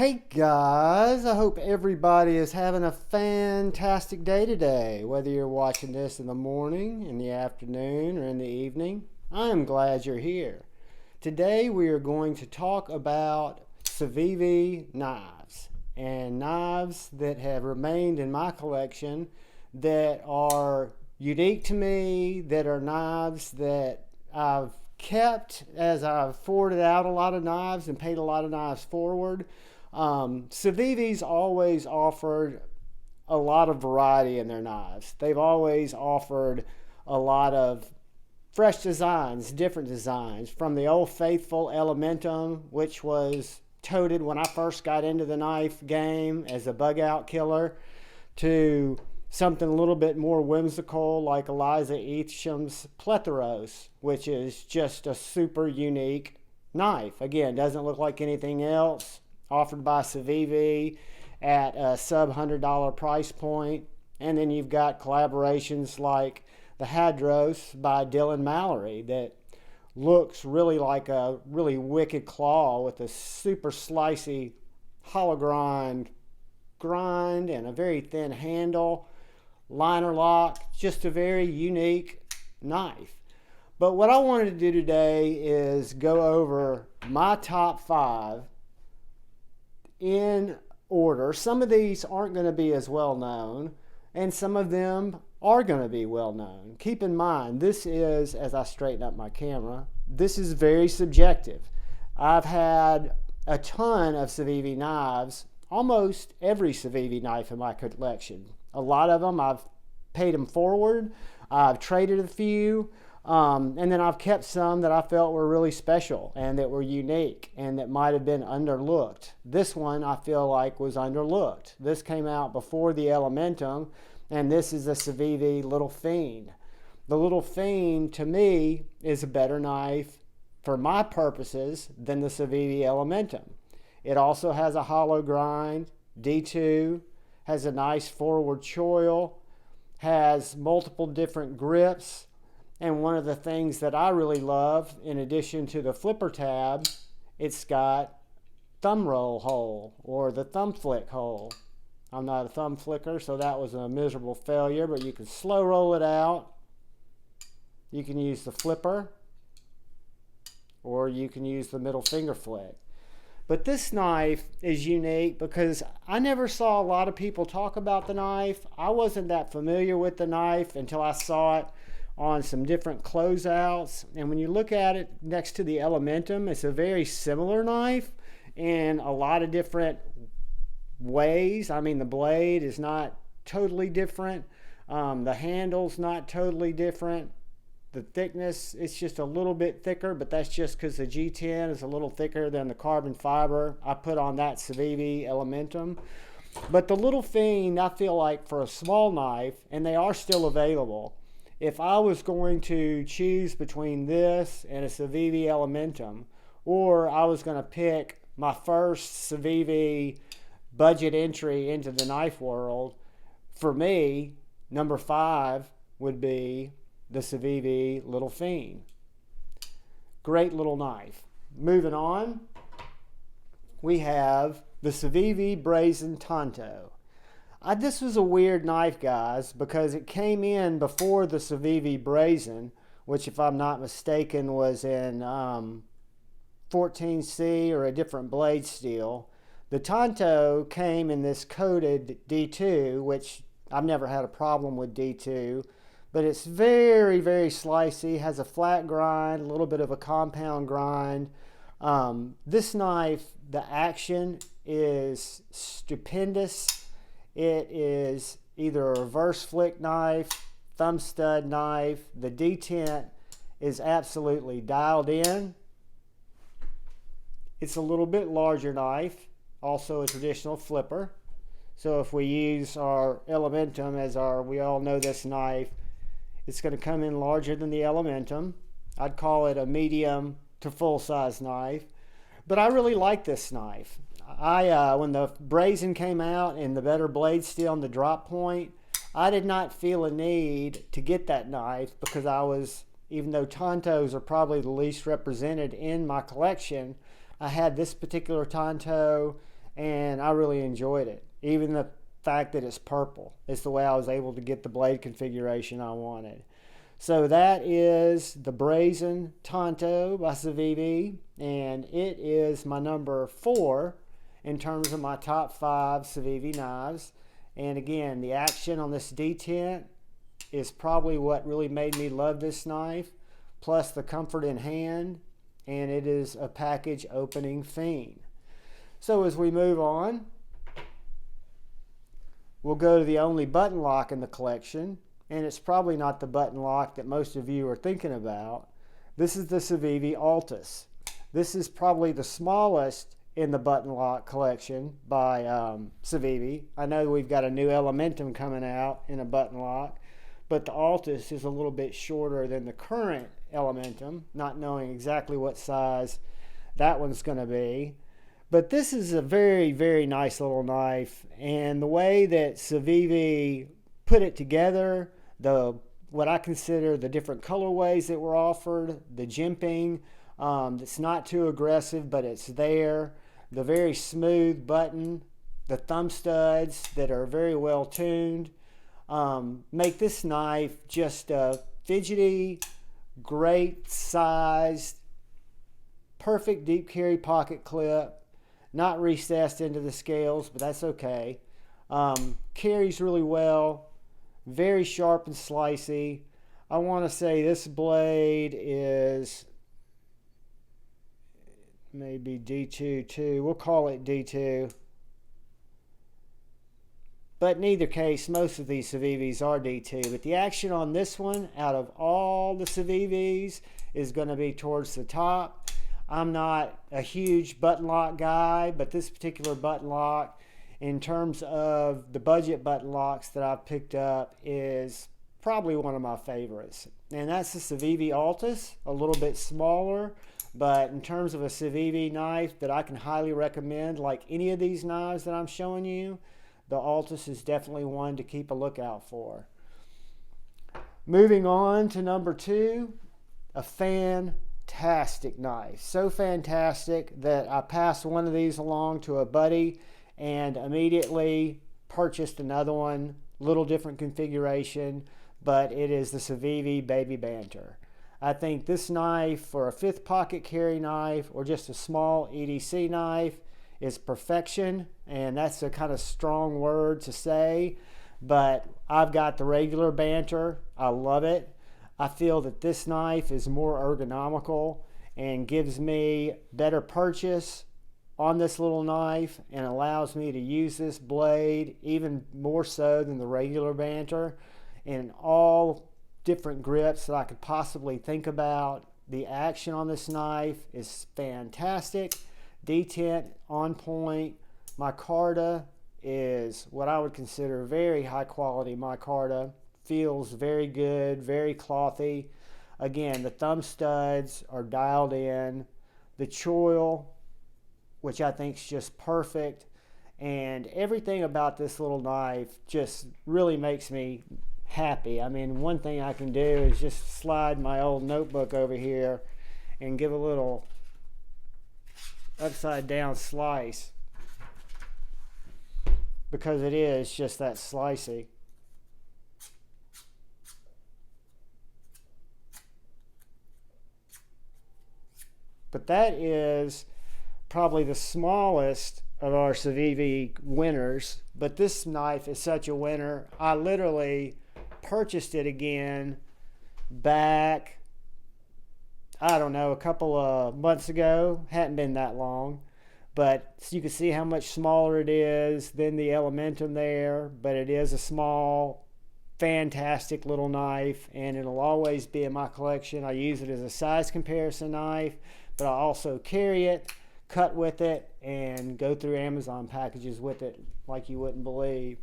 Hey guys, I hope everybody is having a fantastic day today. Whether you're watching this in the morning, in the afternoon, or in the evening, I am glad you're here. Today we are going to talk about Civivi knives and knives that have remained in my collection that are unique to me, that are knives that I've kept as I've forwarded out a lot of knives and paid a lot of knives forward. Civivi's always offered a lot of variety in their knives. They've always offered a lot of fresh designs, different designs, from the old faithful Elementum, which was toted when I first got into the knife game as a bug out killer, to something a little bit more whimsical like Eliza Eatham's Plethoros, which is just a super unique knife. Again, doesn't look like anything else, offered by Civivi at a sub $100 price point. And then you've got collaborations like the Hadros by Dylan Mallory that looks really like a really wicked claw with a super slicey hollow grind and a very thin handle, liner lock, just a very unique knife. But what I wanted to do today is go over my top 5 in order. Some of these aren't going to be as well known, and some of them are going to be well known. Keep in mind, this is, as I straighten up my camera, this is very subjective. I've had a ton of Civivi knives, almost every Civivi knife in my collection. A lot of them I've paid them forward, I've traded a few, and then I've kept some that I felt were really special and that were unique and that might have been underlooked. This one I feel like was underlooked. This came out before the Elementum, and this is a Civivi Little Fiend. The Little Fiend, to me, is a better knife for my purposes than the Civivi Elementum. It also has a hollow grind, D2, has a nice forward choil, has multiple different grips. And one of the things that I really love, in addition to the flipper tab, it's got thumb roll hole, or the thumb flick hole. I'm not a thumb flicker, so that was a miserable failure, but you can slow roll it out. You can use the flipper, or you can use the middle finger flick. But this knife is unique because I never saw a lot of people talk about the knife. I wasn't that familiar with the knife until I saw it on some different closeouts. And when you look at it next to the Elementum, it's a very similar knife in a lot of different ways. I mean, the blade is not totally different. The handle's not totally different. The thickness, it's just a little bit thicker, but that's just because the G10 is a little thicker than the carbon fiber I put on that Civivi Elementum. But the Little Fiend, I feel like for a small knife, and they are still available, if I was going to choose between this and a Civivi Elementum, or I was going to pick my first Civivi budget entry into the knife world, for me, number 5 would be the Civivi Little Fiend. Great little knife. Moving on, we have the Civivi Brazen Tanto. This was a weird knife, guys, because it came in before the Civivi Brazen, which, if I'm not mistaken, was in 14C or a different blade steel. The Tanto came in this coated D2, which I've never had a problem with D2, but it's very, very slicey, has a flat grind, a little bit of a compound grind. This knife, the action is stupendous. It is either a reverse flick knife, thumb stud knife. The detent is absolutely dialed in. It's a little bit larger knife, also a traditional flipper. So if we use our Elementum as we all know this knife, it's going to come in larger than the Elementum. I'd call it a medium to full size knife. But I really like this knife. When the Brazen came out in the better blade steel and the drop point, I did not feel a need to get that knife because even though Tantos are probably the least represented in my collection, I had this particular Tanto and I really enjoyed it. Even the fact that it's purple. It's the way I was able to get the blade configuration I wanted. So that is the Brazen Tanto by Civivi, and it is my number 4 in terms of my top 5 Civivi knives. And again, the action on this detent is probably what really made me love this knife, plus the comfort in hand, and it is a package opening fiend. So as we move on, we'll go to the only button lock in the collection, and it's probably not the button lock that most of you are thinking about. This is the Civivi Altus. This is probably the smallest in the button lock collection by Civivi. I know we've got a new Elementum coming out in a button lock, but the Altus is a little bit shorter than the current Elementum, not knowing exactly what size that one's going to be. But this is a very, very nice little knife, and the way that Civivi put it together, what I consider the different colorways that were offered, the jimping, it's not too aggressive, but it's there, the very smooth button, the thumb studs that are very well tuned, make this knife just a fidgety, great sized, perfect deep carry pocket clip. Not recessed into the scales, but that's okay. Carries really well. Very sharp and slicey. I want to say this blade is maybe D2 too. We'll call it D2. But in either case, most of these Civivis are D2. But the action on this one, out of all the Civivis, is going to be towards the top. I'm not a huge button lock guy, but this particular button lock, in terms of the budget button locks that I've picked up, is probably one of my favorites. And that's the Civivi Altus, a little bit smaller, but in terms of a Civivi knife that I can highly recommend, like any of these knives that I'm showing you, the Altus is definitely one to keep a lookout for. Moving on to number 2, a fantastic knife. So fantastic that I passed one of these along to a buddy and immediately purchased another one, little different configuration, but it is the Civivi Baby Banter. I think this knife for a 5th pocket carry knife or just a small EDC knife is perfection, and that's a kind of strong word to say, but I've got the regular Banter. I love it. I feel that this knife is more ergonomical and gives me better purchase on this little knife and allows me to use this blade even more so than the regular Banter in all different grips that I could possibly think about. The action on this knife is fantastic. Detent on point. Micarta is what I would consider very high quality micarta. Feels very good, very clothy. Again, the thumb studs are dialed in. The choil, which I think is just perfect. And everything about this little knife just really makes me happy. I mean, one thing I can do is just slide my old notebook over here and give a little upside down slice, because it is just that slicey. But that is probably the smallest of our Civivi winners. But this knife is such a winner. I literally purchased it again back, I don't know, a couple of months ago. Hadn't been that long. But you can see how much smaller it is than the Elementum there. But it is a small, fantastic little knife, and it'll always be in my collection. I use it as a size comparison knife, but I also carry it, cut with it, and go through Amazon packages with it like you wouldn't believe.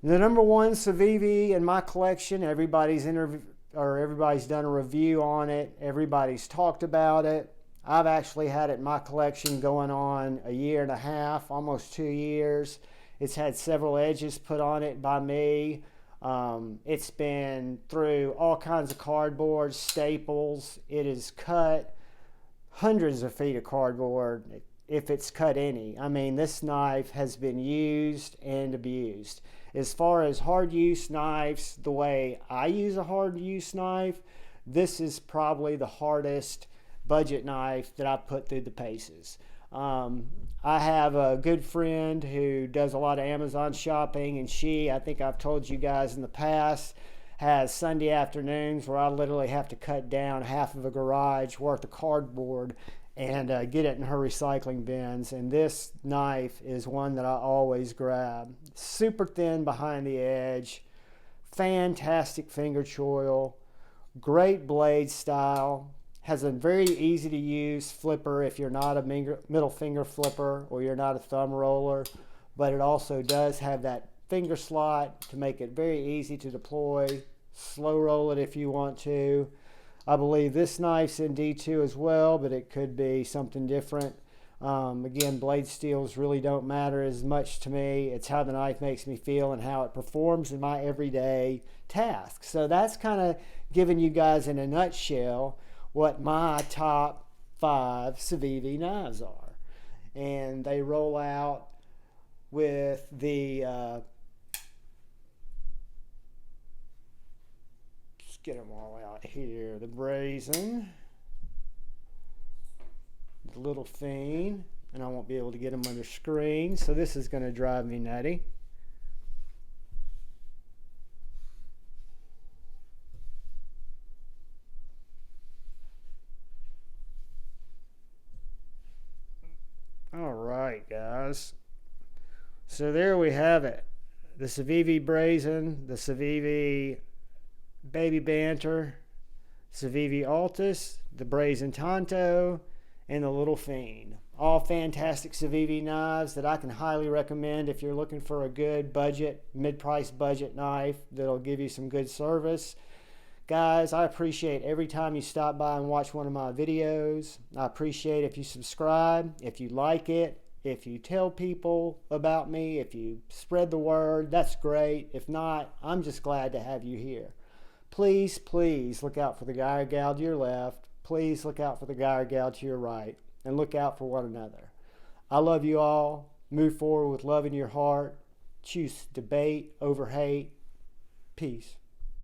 The number 1 Civivi in my collection, everybody's done a review on it. Everybody's talked about it. I've actually had it in my collection going on 1.5 years, almost 2 years. It's had several edges put on it by me. It's been through all kinds of cardboard, staples. It is cut hundreds of feet of cardboard. if it's cut any. I mean, this knife has been used and abused. As far as hard use knives, the way I use a hard use knife, this is probably the hardest budget knife that I've put through the paces. I have a good friend who does a lot of Amazon shopping, and she, I think I've told you guys in the past, has Sunday afternoons where I literally have to cut down half of a garage worth of cardboard and get it in her recycling bins. And this knife is one that I always grab. Super thin behind the edge, fantastic finger choil, great blade style, has a very easy to use flipper if you're not a middle finger flipper or you're not a thumb roller, but it also does have that finger slot to make it very easy to deploy. Slow roll it if you want to. I believe this knife's in D2 as well, but it could be something different. Again, blade steels really don't matter as much to me. It's how the knife makes me feel and how it performs in my everyday task. So that's kind of giving you guys in a nutshell what my top 5 Civivi knives are. And they roll out with the let's get them all out here. The Brazen, the little Fiend, and I won't be able to get them under screen, so this is going to drive me nutty. All right, guys. So there we have it. The Civivi Brazen, the Civivi Baby Banter, Civivi Altus, the Brazen Tanto, and the Little Fiend. All fantastic Civivi knives that I can highly recommend if you're looking for a good budget, mid-price budget knife that'll give you some good service. Guys, I appreciate every time you stop by and watch one of my videos. I appreciate if you subscribe, if you like it, if you tell people about me, if you spread the word, that's great. If not, I'm just glad to have you here. Please, please look out for the guy or gal to your left. Please look out for the guy or gal to your right, and look out for one another. I love you all. Move forward with love in your heart. Choose debate over hate. Peace.